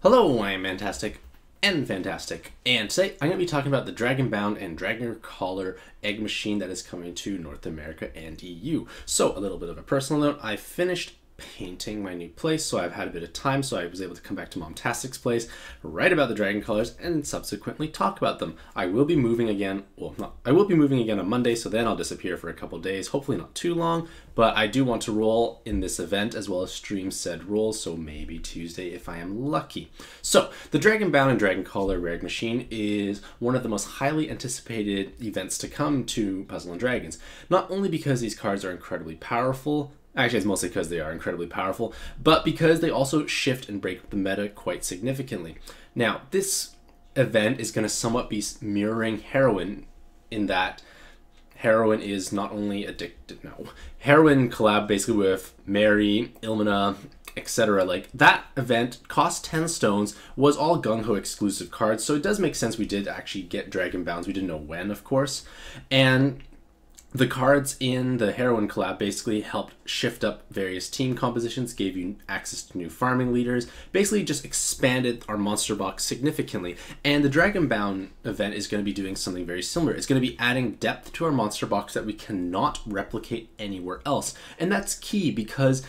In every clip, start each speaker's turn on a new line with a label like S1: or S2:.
S1: Hello, I am Mantastic and Fantastic, and today I'm going to be talking about the Dragonbound and Dragon Collar egg machine that is coming to North America and EU. So, a little bit of a personal note, I finished painting my new place, so I've had a bit of time, so I was able to come back to Mantastic's place, write about the Dragon Colors, and subsequently talk about them. I will be moving again, I will be moving again on Monday, so then I'll disappear for a couple days, hopefully not too long, but I do want to roll in this event as well as stream said rolls, so maybe Tuesday if I am lucky. So, the Dragonbound and Dragon Collar Rare Machine is one of the most highly anticipated events to come to Puzzle & Dragons, not only because these cards are incredibly powerful. Actually, it's mostly because they are incredibly powerful, but because they also shift and break the meta quite significantly. Now, this event is going to somewhat be mirroring Heroine in that Heroine is not only Heroine collab basically with Mary, Ilmina, etc. Like, that event cost 10 stones, was all gung-ho exclusive cards, so it does make sense we did actually get Dragonbounds. We didn't know when, of course. And the cards in the Heroine collab basically helped shift up various team compositions, gave you access to new farming leaders, basically just expanded our monster box significantly. And the Dragonbound event is going to be doing something very similar. It's going to be adding depth to our monster box that we cannot replicate anywhere else. And that's key because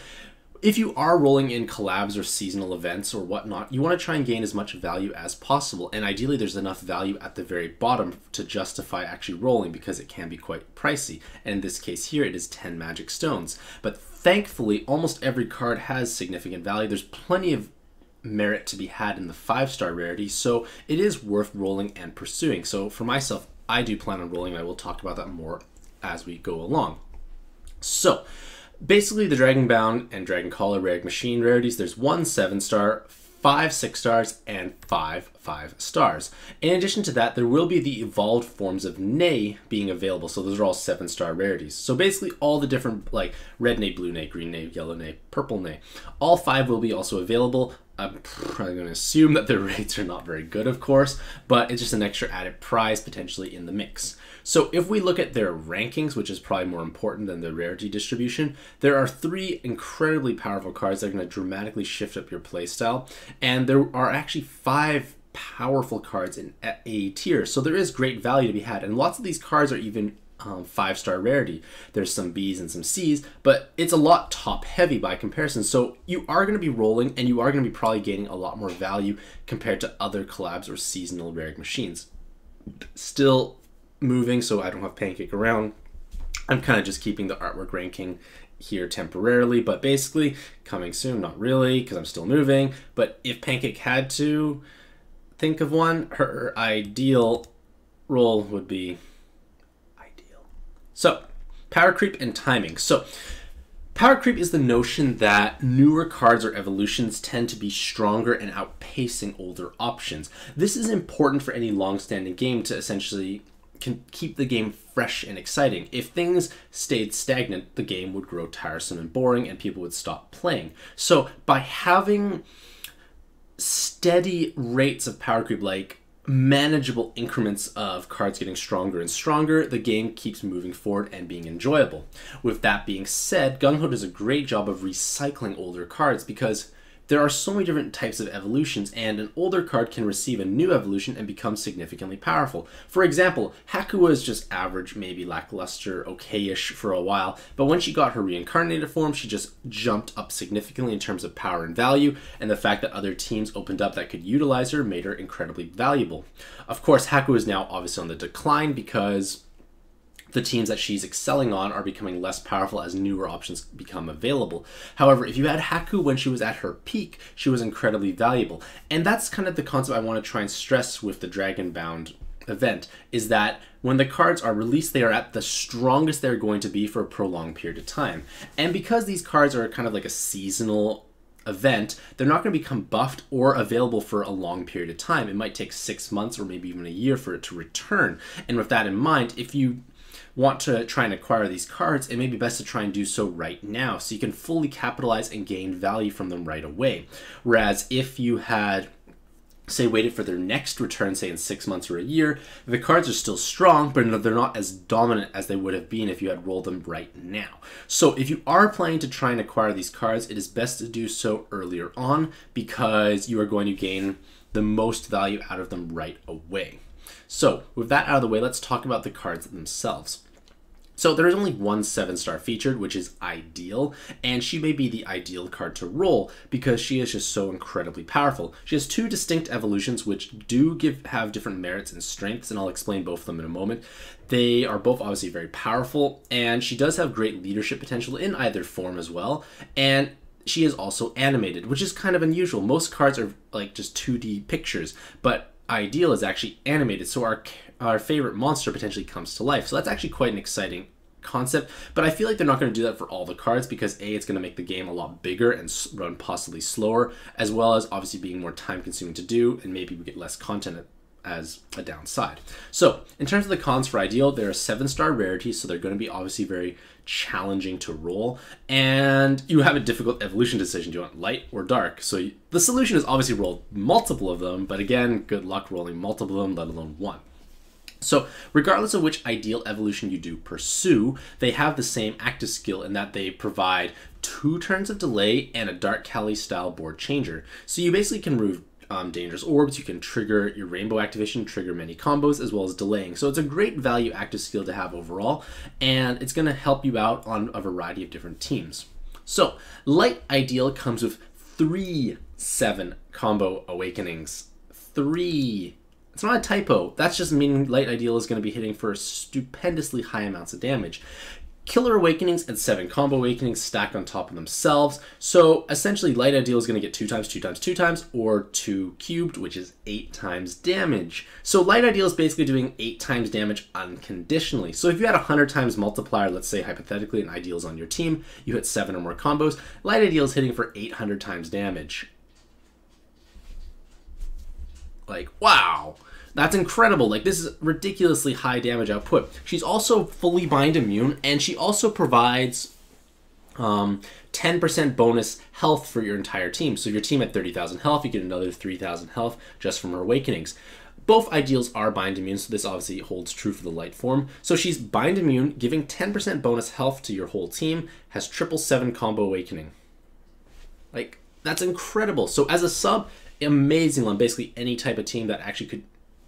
S1: if you are rolling in collabs or seasonal events or whatnot, you want to try and gain as much value as possible. And ideally, there's enough value at the very bottom to justify actually rolling because it can be quite pricey. And in this case here, it is 10 magic stones. But thankfully, almost every card has significant value. There's plenty of merit to be had in the 5-star rarity, so it is worth rolling and pursuing. So for myself, I do plan on rolling. I will talk about that more as we go along. So, basically, the Dragonbound and Dragon Collar Rare Machine rarities, there's 1 7-star, 5 6-stars, and 5 5-stars. In addition to that, there will be the evolved forms of Nay being available, so those are all 7-star rarities. So basically, all the different, like, red Nay, blue Nay, green Nay, yellow Nay, purple Nay, all 5 will be also available. I'm probably going to assume that the rates are not very good, of course, but it's just an extra added prize potentially in the mix. So if we look at their rankings, which is probably more important than the rarity distribution, there are 3 incredibly powerful cards that are going to dramatically shift up your playstyle, and there are actually 5 powerful cards in A tier, so there is great value to be had, and lots of these cards are even 5-star rarity. There's some B's and some C's, but it's a lot top heavy by comparison. So you are going to be rolling and you are going to be probably gaining a lot more value compared to other collabs or seasonal rare machines. Still moving, so I don't have Pancake around. I'm kind of just keeping the artwork ranking here temporarily, but basically coming soon, not really, because I'm still moving. But if Pancake had to think of one, her ideal roll would be so, power creep and timing. So, power creep is the notion that newer cards or evolutions tend to be stronger and outpacing older options. This is important for any long-standing game to essentially keep the game fresh and exciting. If things stayed stagnant, the game would grow tiresome and boring and people would stop playing. So, by having steady rates of power creep, like manageable increments of cards getting stronger and stronger, the game keeps moving forward and being enjoyable. With that being said, Gung-Ho does a great job of recycling older cards because there are so many different types of evolutions, and an older card can receive a new evolution and become significantly powerful. For example, Haku was just average, maybe lackluster, okay-ish for a while, but when she got her reincarnated form, she just jumped up significantly in terms of power and value, and the fact that other teams opened up that could utilize her made her incredibly valuable. Of course, Haku is now obviously on the decline because the teams that she's excelling on are becoming less powerful as newer options become available. However, if you had Haku when she was at her peak, she was incredibly valuable. And that's kind of the concept I want to try and stress with the Dragonbound event, is that when the cards are released, they are at the strongest they're going to be for a prolonged period of time. And because these cards are kind of like a seasonal event, they're not going to become buffed or available for a long period of time. It might take 6 months or maybe even a year for it to return. And with that in mind, if you want to try and acquire these cards, it may be best to try and do so right now so you can fully capitalize and gain value from them right away. Whereas if you had say waited for their next return, say in 6 months or a year, the cards are still strong, but they're not as dominant as they would have been if you had rolled them right now. So if you are planning to try and acquire these cards, it is best to do so earlier on because you are going to gain the most value out of them right away. So with that out of the way, let's talk about the cards themselves. So there is only one 7-star featured, which is Ideal, and she may be the ideal card to roll because she is just so incredibly powerful. She has 2 distinct evolutions which do have different merits and strengths, and I'll explain both of them in a moment. They are both obviously very powerful, and she does have great leadership potential in either form as well, and she is also animated, which is kind of unusual. Most cards are like just 2D pictures, but Ideal is actually animated, so our favorite monster potentially comes to life. So that's actually quite an exciting concept, but I feel like they're not going to do that for all the cards because A, it's going to make the game a lot bigger and run possibly slower, as well as obviously being more time consuming to do, and maybe we get less content as a downside. So in terms of the cons for Ideal, they're a 7-star rarity, so they're going to be obviously very challenging to roll, and you have a difficult evolution decision. Do you want light or dark? So the solution is obviously roll multiple of them, but again, good luck rolling multiple of them, let alone one. So regardless of which Ideal evolution you do pursue, they have the same active skill in that they provide 2 turns of delay and a Dark Kali style board changer. So you basically can remove dangerous orbs, you can trigger your rainbow activation, trigger many combos, as well as delaying. So it's a great value active skill to have overall, and it's going to help you out on a variety of different teams. So Light Ideal comes with 3 7 combo awakenings. 3. It's not a typo. That's just meaning Light Ideal is going to be hitting for stupendously high amounts of damage. Killer Awakenings and 7 Combo Awakenings stacked on top of themselves. So essentially Light Ideal is going to get 2 times, 2 times, 2 times, or 2 cubed, which is 8 times damage. So Light Ideal is basically doing 8 times damage unconditionally. So if you had a 100 times multiplier, let's say hypothetically an Ideal is on your team, you hit 7 or more combos, Light Ideal is hitting for 800 times damage. Like, wow. That's incredible. Like, this is ridiculously high damage output. She's also fully bind immune, and she also provides 10% bonus health for your entire team. So if your team had 30,000 health, you get another 3,000 health just from her awakenings. Both Ideals are bind immune, so this obviously holds true for the light form. So she's bind immune, giving 10% bonus health to your whole team, has 777 combo awakening. Like, that's incredible. So as a sub, amazing on basically any type of team that actually could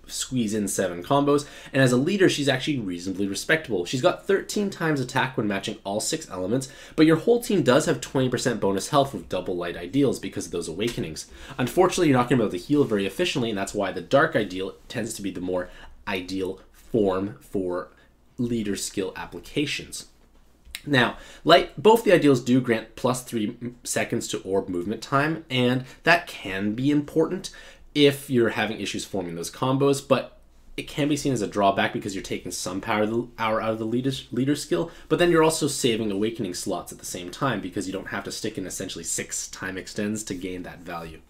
S1: squeeze in 7 combos, and as a leader she's actually reasonably respectable. She's got 13 times attack when matching all 6 elements, but your whole team does have 20% bonus health with double Light Ideals because of those awakenings. Unfortunately, you're not going to be able to heal very efficiently, and that's why the Dark Ideal tends to be the more ideal form for leader skill applications. Now, both the Ideals do grant plus 3 seconds to orb movement time, and that can be important if you're having issues forming those combos, but it can be seen as a drawback because you're taking some power out of the leader skill, but then you're also saving awakening slots at the same time because you don't have to stick in essentially 6 time extends to gain that value.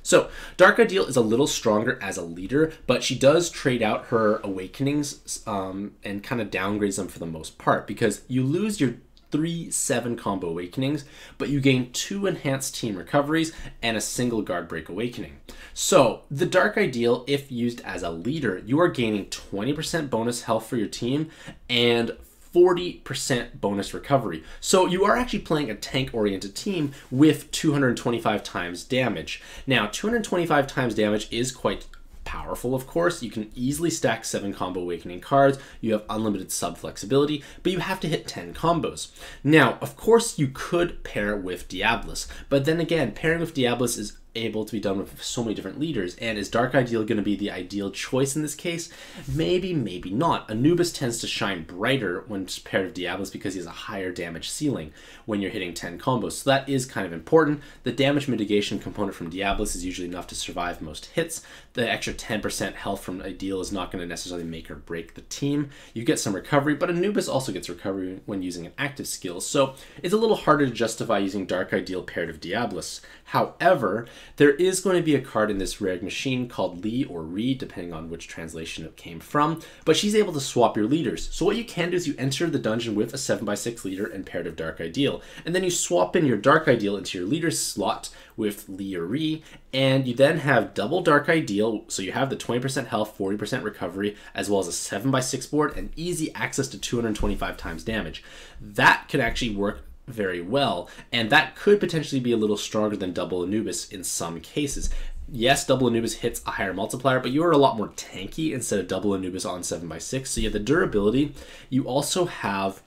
S1: So Dark Ideal is a little stronger as a leader, but she does trade out her awakenings and kind of downgrades them for the most part because you lose your 3/7 combo awakenings, but you gain 2 enhanced team recoveries and a single guard break awakening. So the Dark Ideal, if used as a leader, you are gaining 20% bonus health for your team and 40% bonus recovery. So you are actually playing a tank-oriented team with 225 times damage. Now, 225 times damage is quite powerful, of course. You can easily stack 7 combo awakening cards. You have unlimited sub flexibility, but you have to hit 10 combos. Now, of course, you could pair with Diablos, but then again, pairing with Diablos is able to be done with so many different leaders, and is Dark Ideal going to be the ideal choice in this case? Maybe, maybe not. Anubis tends to shine brighter when paired with Diablos because he has a higher damage ceiling when you're hitting 10 combos, so that is kind of important. The damage mitigation component from Diablos is usually enough to survive most hits. The extra 10% health from Ideal is not going to necessarily make or break the team. You get some recovery, but Anubis also gets recovery when using an active skill, so it's a little harder to justify using Dark Ideal paired with Diablos. However, There is going to be a card in this rare machine called Lee or Ree, depending on which translation it came from, but she's able to swap your leaders. So what you can do is you enter the dungeon with a 7x6 leader and Imperative Dark Ideal, and then you swap in your Dark Ideal into your leader slot with Lee or Ree, and you then have double Dark Ideal, so you have the 20% health, 40% recovery, as well as a 7x6 board and easy access to 225 times damage. That could actually work very well, and that could potentially be a little stronger than double Anubis in some cases. Yes, double Anubis hits a higher multiplier, but you are a lot more tanky instead of double Anubis on 7x6. So you have the durability. You also have,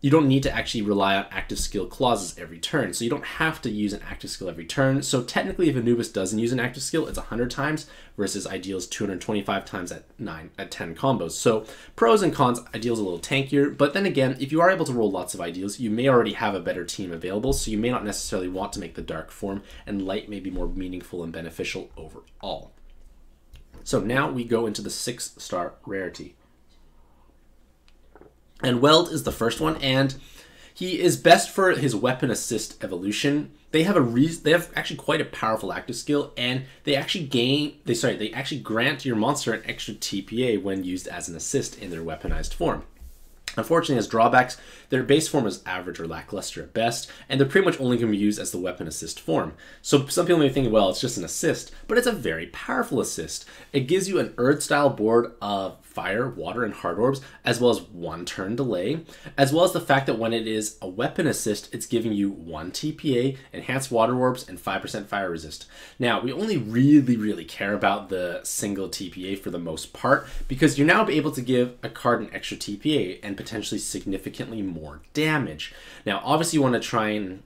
S1: you don't need to actually rely on active skill clauses every turn. So you don't have to use an active skill every turn. So technically, if Anubis doesn't use an active skill, it's 100 times versus Ideal's 225 times at 10 combos. So pros and cons, Ideal's a little tankier. But then again, if you are able to roll lots of Ideals, you may already have a better team available. So you may not necessarily want to make the dark form, and light may be more meaningful and beneficial overall. So now we go into the 6-star rarity. And Weld is the first one, and he is best for his weapon assist evolution. They have actually quite a powerful active skill, and they actually grant your monster an extra TPA when used as an assist in their weaponized form. Unfortunately, as drawbacks, their base form is average or lackluster at best, and they're pretty much only going to be used as the weapon assist form. So some people may think, well, it's just an assist, but it's a very powerful assist. It gives you an Erd-style board of fire, water, and hard orbs, as well as 1 turn delay, as well as the fact that when it is a weapon assist, it's giving you 1 TPA, enhanced water orbs, and 5% fire resist. Now, we only really care about the single TPA for the most part, because you're now able to give a card an extra TPA and potentially significantly more damage. Now, obviously, you want to try and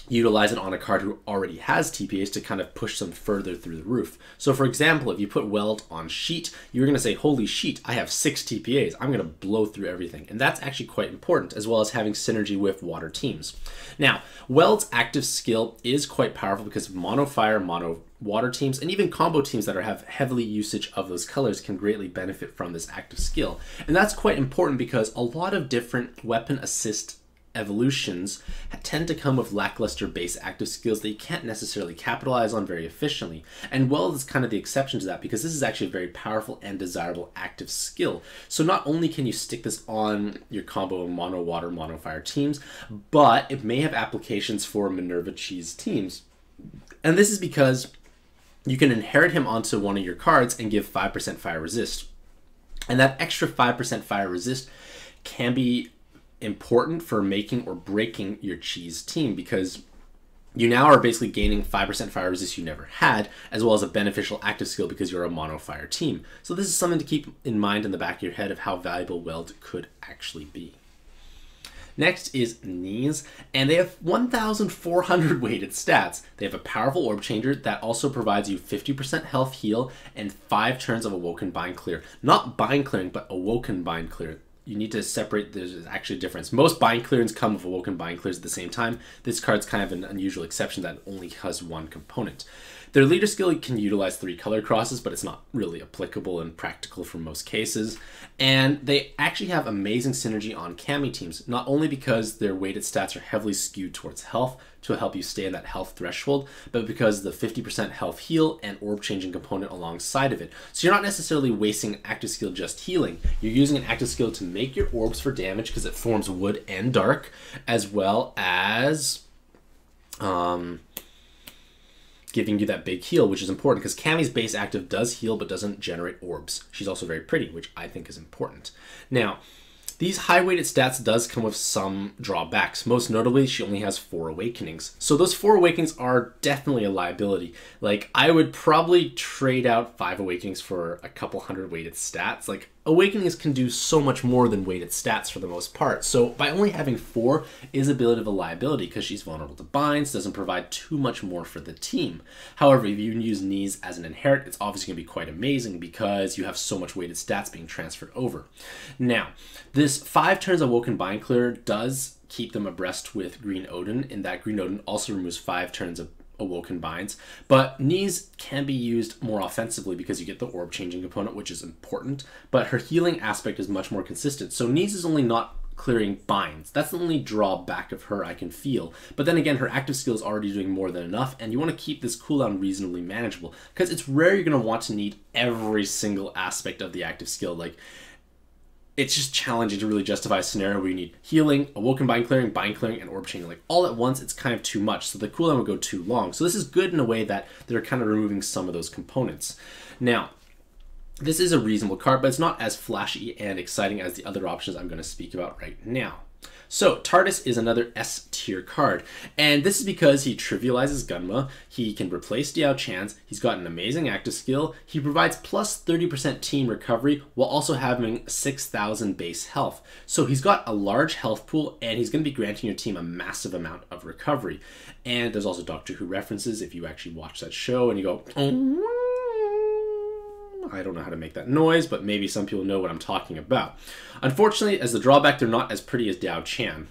S1: utilize it on a card who already has TPAs to kind of push them further through the roof. So for example, if you put Weld on Sheet, you're going to say, holy sheet, I have 6 TPAs. I'm going to blow through everything. And that's actually quite important, as well as having synergy with water teams. Now, Weld's active skill is quite powerful because of mono fire, mono water teams, and even combo teams that have heavily usage of those colors can greatly benefit from this active skill. And that's quite important because a lot of different weapon assist evolutions tend to come with lackluster base active skills that you can't necessarily capitalize on very efficiently. And Weld is kind of the exception to that because this is actually a very powerful and desirable active skill. So not only can you stick this on your combo of mono water, mono fire teams, but it may have applications for Minerva Cheese teams. And this is because you can inherit him onto one of your cards and give 5% fire resist. And that extra 5% fire resist can be important for making or breaking your cheese team because you now are basically gaining 5% fire resist you never had, as well as a beneficial active skill because you're a mono fire team. So this is something to keep in mind in the back of your head of how valuable Weld could actually be. Next is Knees, and they have 1,400 weighted stats. They have a powerful orb changer that also provides you 50% health heal and 5 turns of Awoken Bind Clear. Not Bind Clearing, but Awoken Bind Clear. You need to separate, there's actually a difference. Most bind clearings come with Awoken Bind Clears at the same time. This card's kind of an unusual exception that only has 1 component. Their leader skill can utilize 3 color crosses, but it's not really applicable and practical for most cases. And they actually have amazing synergy on Kami teams, not only because their weighted stats are heavily skewed towards health to help you stay in that health threshold, but because the 50% health heal and orb changing component alongside of it. So you're not necessarily wasting an active skill just healing. You're using an active skill to make your orbs for damage because it forms wood and dark, as well as giving you that big heal, which is important because Kami's base active does heal but doesn't generate orbs. She's also very pretty, which I think is important. Now, these high weighted stats does come with some drawbacks. Most notably, she only has 4 awakenings. So those 4 awakenings are definitely a liability. Like, I would probably trade out 5 awakenings for a couple hundred weighted stats. Like, awakenings can do so much more than weighted stats for the most part. So by only having 4 is a bit of a liability because she's vulnerable to binds, doesn't provide too much more for the team. However, if you use Knees as an inherit, it's obviously going to be quite amazing because you have so much weighted stats being transferred over. Now, this 5 turns Awoken Bind Clear does keep them abreast with Green Odin, in that Green Odin also removes 5 turns of Awoken Binds, but Knees can be used more offensively because you get the orb changing component, which is important, but her healing aspect is much more consistent. So Knees is only not clearing binds. That's the only drawback of her I can feel. But then again, her active skill is already doing more than enough, and you want to keep this cooldown reasonably manageable, because it's rare you're going to want to need every single aspect of the active skill. Like, it's just challenging to really justify a scenario where you need healing, awoken bind clearing, and orb chaining. Like, all at once, it's kind of too much, so the cooldown would go too long. So this is good in a way that they're kind of removing some of those components. Now, this is a reasonable card, but it's not as flashy and exciting as the other options I'm going to speak about right now. So, Tardis is another S-tier card, and this is because he trivializes Gunma, he can replace Diao Chan's, he's got an amazing active skill, he provides plus 30% team recovery while also having 6,000 base health. So he's got a large health pool, and he's going to be granting your team a massive amount of recovery. And there's also Doctor Who references if you actually watch that show and you go, oh, I don't know how to make that noise, but maybe some people know what I'm talking about. Unfortunately, as the drawback, they're not as pretty as Diao Chan.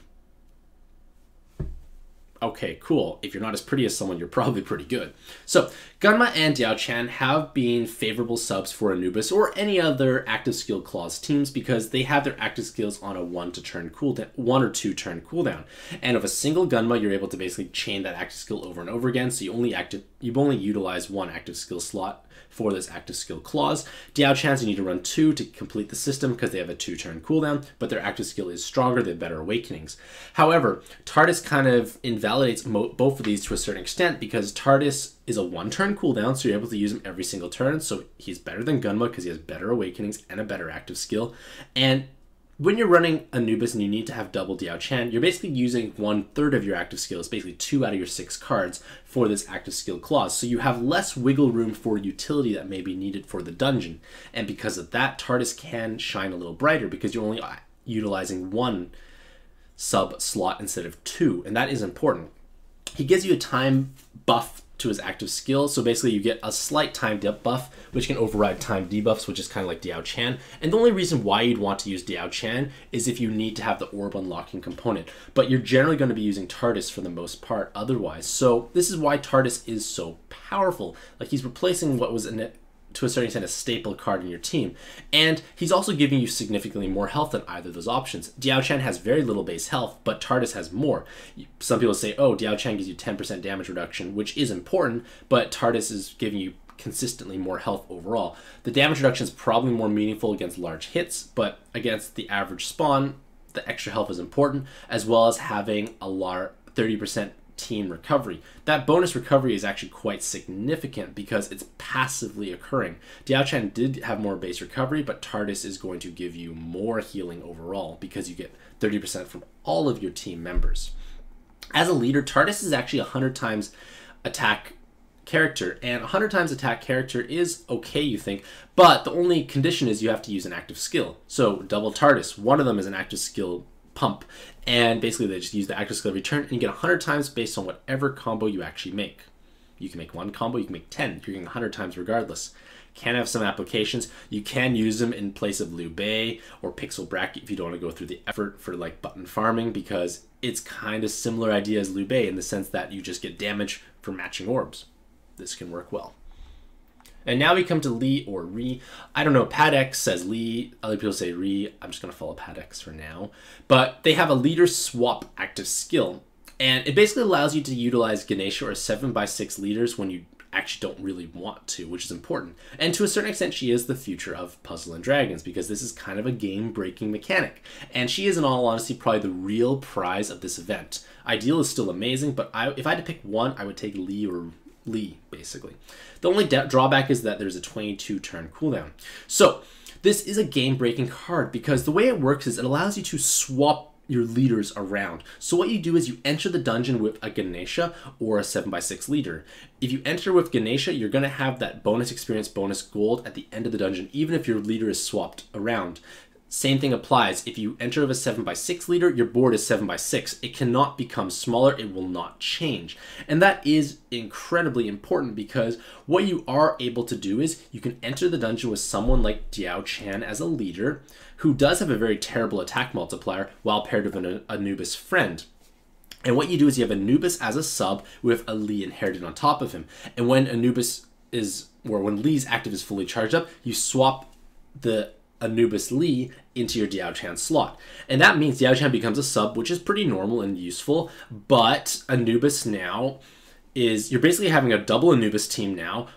S1: Okay, cool. If you're not as pretty as someone, you're probably pretty good. So, Gunma and Diao Chan have been favorable subs for Anubis or any other active skill clause teams because they have their active skills on a 1 or 2 turn cooldown. And of a single Gunma, you're able to basically chain that active skill over and over again, so you only utilize 1 active skill slot for this active skill clause. Diao Chan's you need to run 2 to complete the system because they have a 2-turn cooldown, but their active skill is stronger, they have better awakenings. However, Tardis kind of invalidates both of these to a certain extent because Tardis is a 1-turn cooldown, so you're able to use him every single turn, so he's better than Gunma because he has better awakenings and a better active skill. And when you're running Anubis and you need to have double Diao Chan, you're basically using 1/3 of your active skills, basically 2 out of your 6 cards for this active skill clause. So you have less wiggle room for utility that may be needed for the dungeon. And because of that, Tardis can shine a little brighter because you're only utilizing 1 sub slot instead of 2, and that is important. He gives you a time buff to his active skill, so basically you get a slight time buff, which can override time debuffs, which is kind of like Diao Chan. And the only reason why you'd want to use Diao Chan is if you need to have the orb unlocking component, but you're generally going to be using Tardis for the most part otherwise. So this is why Tardis is so powerful. Like, he's replacing what was to a certain extent a staple card in your team, and he's also giving you significantly more health than either of those options. Diao Chan has very little base health, but Tardis has more. Some people say, oh, Diao Chan gives you 10% damage reduction, which is important, but Tardis is giving you consistently more health overall. The damage reduction is probably more meaningful against large hits, but against the average spawn, the extra health is important, as well as having a 30% team recovery. That bonus recovery is actually quite significant because it's passively occurring. Diao Chan did have more base recovery, but Tardis is going to give you more healing overall because you get 30% from all of your team members. As a leader, Tardis is actually 100 times attack character, and 100 times attack character is okay, you think, but the only condition is you have to use an active skill. So double Tardis, one of them is an active skill pump, and basically they just use the active skill every turn, and you get 100 times based on whatever combo you actually make. You can make 1 combo, you can make 10, you're getting 100 times regardless. Can have some applications. You can use them in place of Liu Bei or Pixel Bracket if you don't want to go through the effort for like button farming, because it's kind of similar idea as Liu Bei in the sense that you just get damage for matching orbs. This can work well. And now we come to Li or Ri. I don't know, Padex says Li, other people say Ri. I'm just going to follow Padex for now. But they have a leader swap active skill. And it basically allows you to utilize Ganesha or 7x6 leaders when you actually don't really want to, which is important. And to a certain extent, she is the future of Puzzle and Dragons because this is kind of a game-breaking mechanic. And she is, in all honesty, probably the real prize of this event. Ideal is still amazing, but if I had to pick one, I would take Li or Li, basically. The only drawback is that there's a 22-turn cooldown. So this is a game-breaking card because the way it works is it allows you to swap your leaders around. So what you do is you enter the dungeon with a Ganesha or a 7x6 leader. If you enter with Ganesha, you're going to have that bonus experience, bonus gold at the end of the dungeon, even if your leader is swapped around. Same thing applies. If you enter with a 7x6 leader, your board is 7x6. It cannot become smaller. It will not change. And that is incredibly important because what you are able to do is you can enter the dungeon with someone like Diao Chan as a leader who does have a very terrible attack multiplier while paired with an Anubis friend. And what you do is you have Anubis as a sub with a Li inherited on top of him. And when when Li's active is fully charged up, you swap the Anubis Lee into your Diao Chan slot. And that means Diao Chan becomes a sub, which is pretty normal and useful, but Anubis now is, you're basically having a double Anubis team now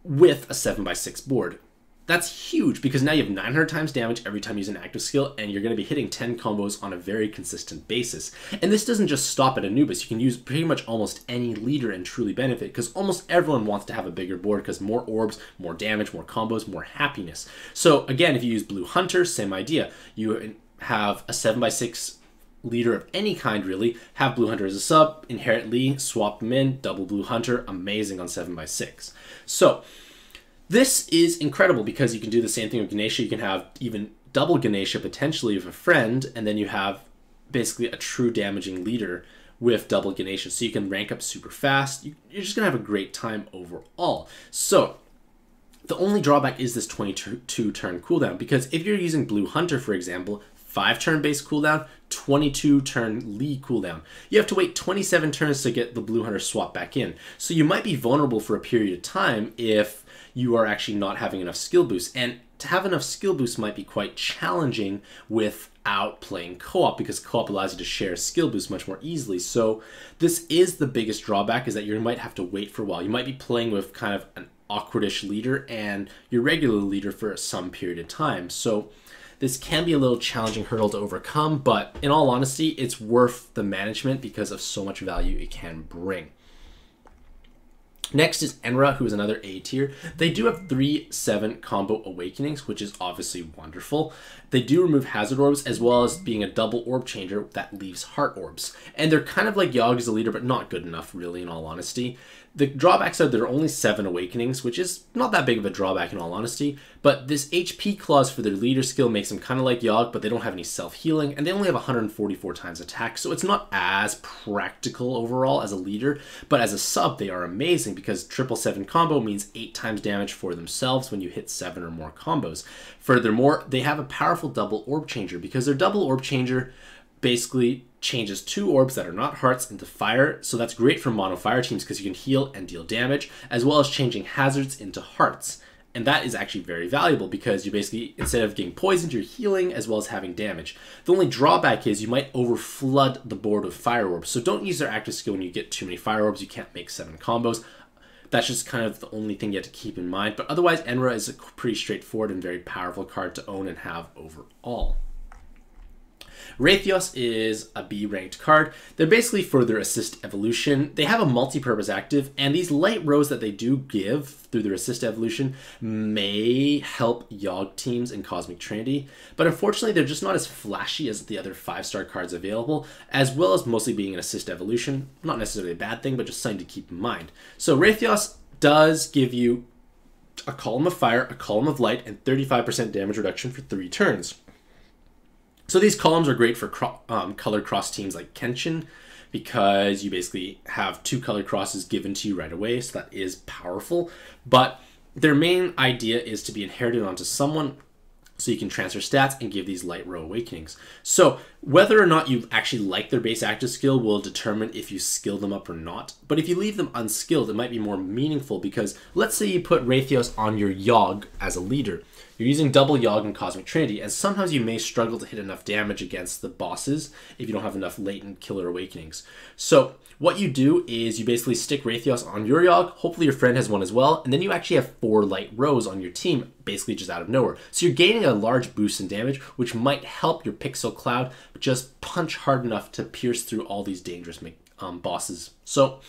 S1: with a 7x6 board. That's huge because now you have 900 times damage every time you use an active skill, and you're going to be hitting 10 combos on a very consistent basis. And this doesn't just stop at Anubis. You can use pretty much almost any leader and truly benefit, because almost everyone wants to have a bigger board because more orbs, more damage, more combos, more happiness. So again, if you use Blue Hunter, same idea. You have a 7x6 leader of any kind, really. Have Blue Hunter as a sub, inherit Lee, swap them in, double Blue Hunter, amazing on 7x6. So this is incredible because you can do the same thing with Ganesha. You can have even double Ganesha potentially with a friend, and then you have basically a true damaging leader with double Ganesha. So you can rank up super fast. You're just going to have a great time overall. So the only drawback is this 22 turn cooldown, because if you're using Blue Hunter, for example, 5 turn base cooldown, 22 turn Lee cooldown. You have to wait 27 turns to get the Blue Hunter swap back in. So you might be vulnerable for a period of time if you are actually not having enough skill boosts. And to have enough skill boosts might be quite challenging without playing co-op, because co-op allows you to share skill boosts much more easily. So this is the biggest drawback, is that you might have to wait for a while. You might be playing with kind of an awkwardish leader and your regular leader for some period of time. So this can be a little challenging hurdle to overcome, but in all honesty, it's worth the management because of so much value it can bring. Next is Enra, who is another A tier. They do have 3/7 combo awakenings, which is obviously wonderful. They do remove hazard orbs, as well as being a double orb changer that leaves heart orbs. And they're kind of like Yogg as a leader, but not good enough, really, in all honesty. The drawbacks are there are only 7 awakenings, which is not that big of a drawback in all honesty, but this HP clause for their leader skill makes them kind of like Yogg, but they don't have any self-healing, and they only have 144 times attack, so it's not as practical overall as a leader, but as a sub, they are amazing, because 777 combo means 8 times damage for themselves when you hit 7 or more combos. Furthermore, they have a powerful double orb changer, because their double orb changer basically changes 2 orbs that are not hearts into fire, so that's great for mono fire teams because you can heal and deal damage, as well as changing hazards into hearts. And that is actually very valuable because you basically, instead of getting poisoned, you're healing as well as having damage. The only drawback is you might overflood the board with fire orbs, so don't use their active skill when you get too many fire orbs. You can't make 7 combos. That's just kind of the only thing you have to keep in mind, but otherwise Enra is a pretty straightforward and very powerful card to own and have overall. Raytheos is a B-ranked card. They're basically for their assist evolution. They have a multi-purpose active, and these light rows that they do give through their assist evolution may help Yogg teams in Cosmic Trinity, but unfortunately they're just not as flashy as the other 5-star cards available, as well as mostly being an assist evolution. Not necessarily a bad thing, but just something to keep in mind. So Raytheos does give you a column of fire, a column of light, and 35% damage reduction for 3 turns. So these columns are great for color cross teams like Kenshin, because you basically have 2 color crosses given to you right away, so that is powerful. But their main idea is to be inherited onto someone, so you can transfer stats and give these light row awakenings. So whether or not you actually like their base active skill will determine if you skill them up or not. But if you leave them unskilled, it might be more meaningful, because let's say you put Raytheos on your Yogg as a leader. You're using double Yogg in Cosmic Trinity, and sometimes you may struggle to hit enough damage against the bosses if you don't have enough latent killer awakenings. So what you do is you basically stick Raytheos on your Yogg, hopefully your friend has one as well, and then you actually have 4 light rows on your team, basically just out of nowhere. So you're gaining a large boost in damage, which might help your Pixel Cloud just punch hard enough to pierce through all these dangerous bosses. So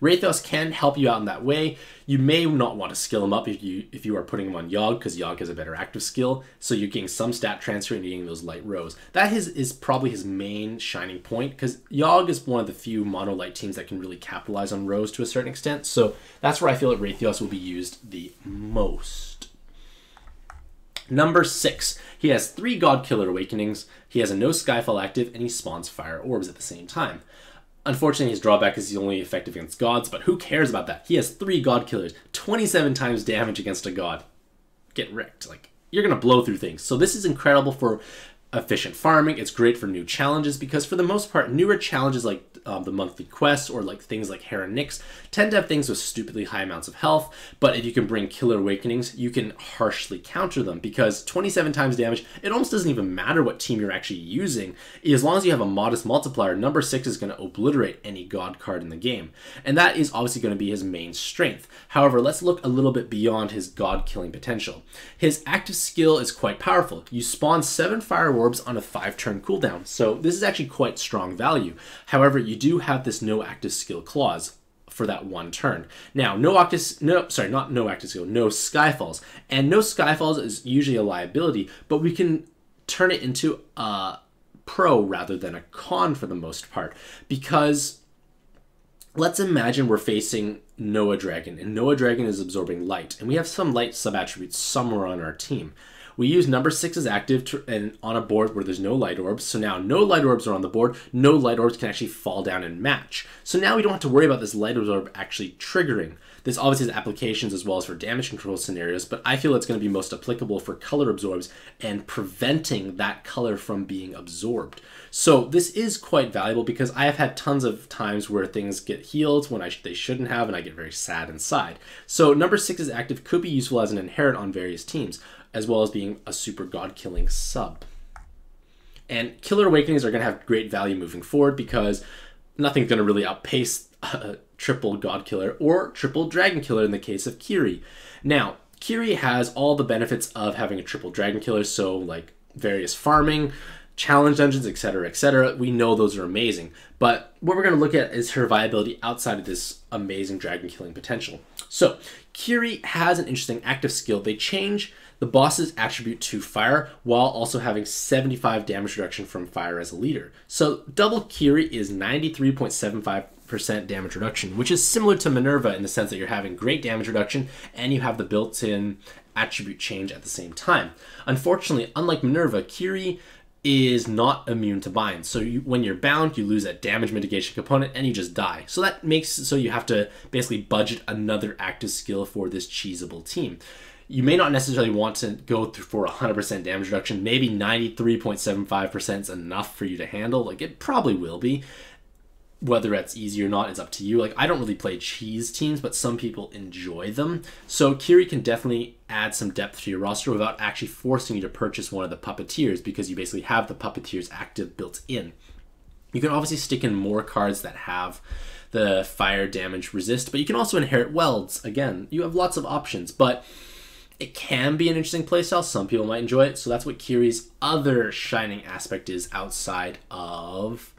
S1: Raytheos can help you out in that way. You may not want to skill him up if you are putting him on Yogg, because Yogg has a better active skill, so you're getting some stat transfer and you're getting those light rows. That is probably his main shining point, because Yogg is one of the few mono light teams that can really capitalize on rows to a certain extent, so that's where I feel that Raytheos will be used the most. Number 6, he has 3 God Killer Awakenings, he has a no Skyfall active, and he spawns fire orbs at the same time. Unfortunately, his drawback is he's only effective against gods, but who cares about that? He has 3 God Killers, 27 times damage against a god. Get wrecked. Like, you're going to blow through things. So this is incredible for efficient farming. It's great for new challenges because for the most part, newer challenges like the monthly quests or like things like Hera Nyx tend to have things with stupidly high amounts of health. But if you can bring Killer Awakenings, you can harshly counter them because 27 times damage, it almost doesn't even matter what team you're actually using. As long as you have a modest multiplier, number 6 is going to obliterate any god card in the game. And that is obviously going to be his main strength. However, let's look a little bit beyond his god killing potential. His active skill is quite powerful. You spawn 7 fire orbs on a 5-turn cooldown. So this is actually quite strong value. However, you do have this no active skill clause for that 1 turn. Now, no Skyfalls. And no Skyfalls is usually a liability, but we can turn it into a pro rather than a con for the most part. Because let's imagine we're facing Noah Dragon, and Noah Dragon is absorbing light, and we have some light sub-attributes somewhere on our team. We use number 6 as active and on a board where there's no light orbs. So now no light orbs are on the board. No light orbs can actually fall down and match. So now we don't have to worry about this light orb actually triggering. This obviously has applications as well as for damage control scenarios, but I feel it's going to be most applicable for color absorbs and preventing that color from being absorbed. So this is quite valuable because I have had tons of times where things get healed when they shouldn't have, and I get very sad inside. So number 6 as active could be useful as an inherit on various teams, as well as being a super god-killing sub. And Killer Awakenings are going to have great value moving forward because nothing's going to really outpace a triple god killer or triple dragon killer in the case of Kiri. Now, Kiri has all the benefits of having a triple dragon killer, so like various farming, challenge dungeons, etc., etc. We know those are amazing, but what we're going to look at is her viability outside of this amazing dragon killing potential. So, Kiri has an interesting active skill. They change the boss's attribute to fire while also having 75 damage reduction from fire as a leader. So double Kiri is 93.75% damage reduction, which is similar to Minerva in the sense that you're having great damage reduction and you have the built-in attribute change at the same time. Unfortunately, unlike Minerva, Kiri is not immune to bind. So when you're bound, you lose that damage mitigation component and you just die. So that makes it so you have to basically budget another active skill for this cheesable team. You may not necessarily want to go through for 100% damage reduction. Maybe 93.75% is enough for you to handle. Like, it probably will be. Whether that's easy or not is up to you. Like, I don't really play cheese teams, but some people enjoy them. So Kiri can definitely add some depth to your roster without actually forcing you to purchase one of the puppeteers, because you basically have the puppeteers active built in. You can obviously stick in more cards that have the fire damage resist, but you can also inherit welds. Again, you have lots of options, but it can be an interesting playstyle. Some people might enjoy it. So that's what Kiri's other shining aspect is outside of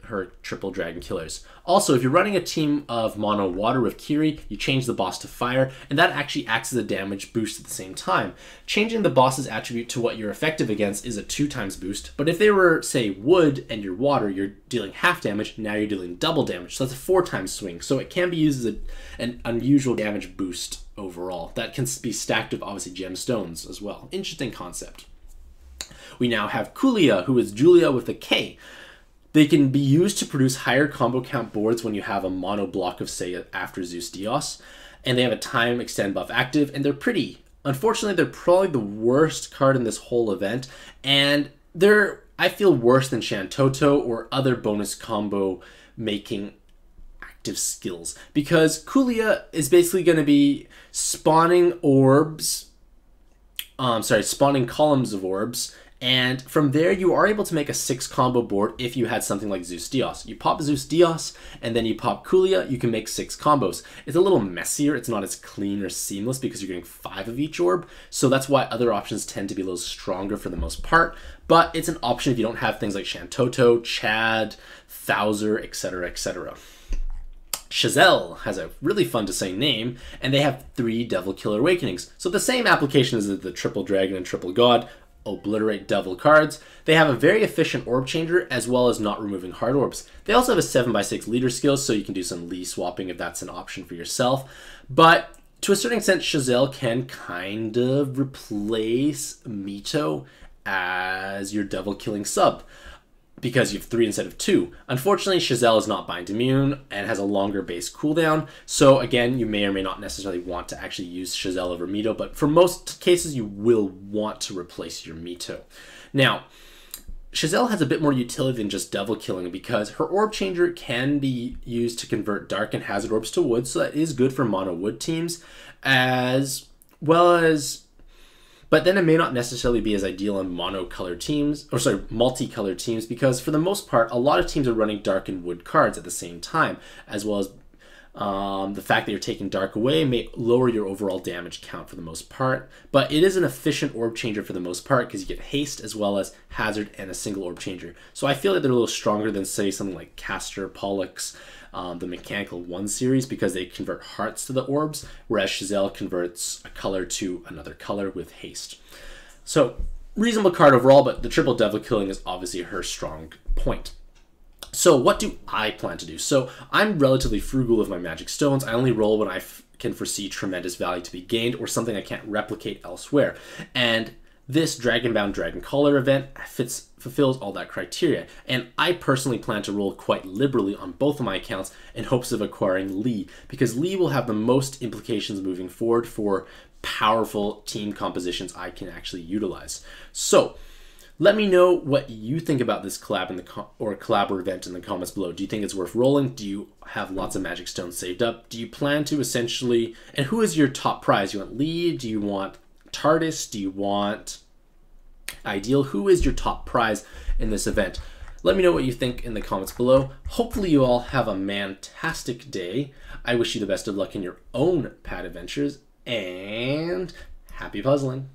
S1: her triple dragon killers. Also, if you're running a team of mono water with Kiri, you change the boss to fire, and that actually acts as a damage boost at the same time. Changing the boss's attribute to what you're effective against is a 2x boost, but if they were, say, wood and you're water, you're dealing half damage, now you're dealing double damage, so that's a 4x swing. So it can be used as an unusual damage boost overall. That can be stacked with, obviously, gemstones as well. Interesting concept. We now have Kulia, who is Julia with a K. They can be used to produce higher combo count boards when you have a mono block of, say, after Zeus Dios, and they have a time extend buff active, and they're pretty. Unfortunately, they're probably the worst card in this whole event, and they're, I feel, worse than Shantoto or other bonus combo making active skills, because Kulia is basically going to be spawning orbs, spawning columns of orbs, and from there, you are able to make a 6 combo board if you had something like Zeus Dios. You pop Zeus Dios, and then you pop Kulia, you can make 6 combos. It's a little messier, it's not as clean or seamless because you're getting 5 of each orb, so that's why other options tend to be a little stronger for the most part, but it's an option if you don't have things like Shantoto, Chad, Thouser, etc., etc. Chazelle has a really fun to say name, and they have 3 Devil Killer Awakenings. So the same application as the Triple Dragon and Triple God, obliterate devil cards. They have a very efficient orb changer as well as not removing hard orbs. They also have a 7x6 leader skill, so you can do some Lee swapping if that's an option for yourself. But to a certain extent, Chazelle can kind of replace Mito as your devil killing sub. because you have 3 instead of 2. Unfortunately, Chazelle is not bind immune and has a longer base cooldown. So again, you may or may not necessarily want to actually use Chazelle over Mito, but for most cases, you will want to replace your Mito. Now, Chazelle has a bit more utility than just devil killing because her orb changer can be used to convert dark and hazard orbs to wood, so that is good for mono wood teams, as well as, but then it may not necessarily be as ideal in multicolored teams, because for the most part, a lot of teams are running dark and wood cards at the same time, as well as the fact that you're taking dark away may lower your overall damage count for the most part, but it is an efficient orb changer for the most part because you get haste as well as hazard and a single orb changer. So I feel like they're a little stronger than, say, something like Castor, Pollux, the Mechanical 1 series, because they convert hearts to the orbs, whereas Chazelle converts a color to another color with haste. So reasonable card overall, but the triple devil killing is obviously her strong point. So what do I plan to do? So I'm relatively frugal with my magic stones. I only roll when I can foresee tremendous value to be gained or something I can't replicate elsewhere. And this Dragonbound Dragon Caller event fulfills all that criteria. And I personally plan to roll quite liberally on both of my accounts in hopes of acquiring Lee, because Lee will have the most implications moving forward for powerful team compositions I can actually utilize. So let me know what you think about this collab or collab event in the comments below. Do you think it's worth rolling? Do you have lots of magic stones saved up? Do you plan to essentially, and who is your top prize? You want Lee? Do you want Tardis? Do you want Ideal? Who is your top prize in this event? Let me know what you think in the comments below. Hopefully you all have a mantastic day. I wish you the best of luck in your own pad adventures, and happy puzzling.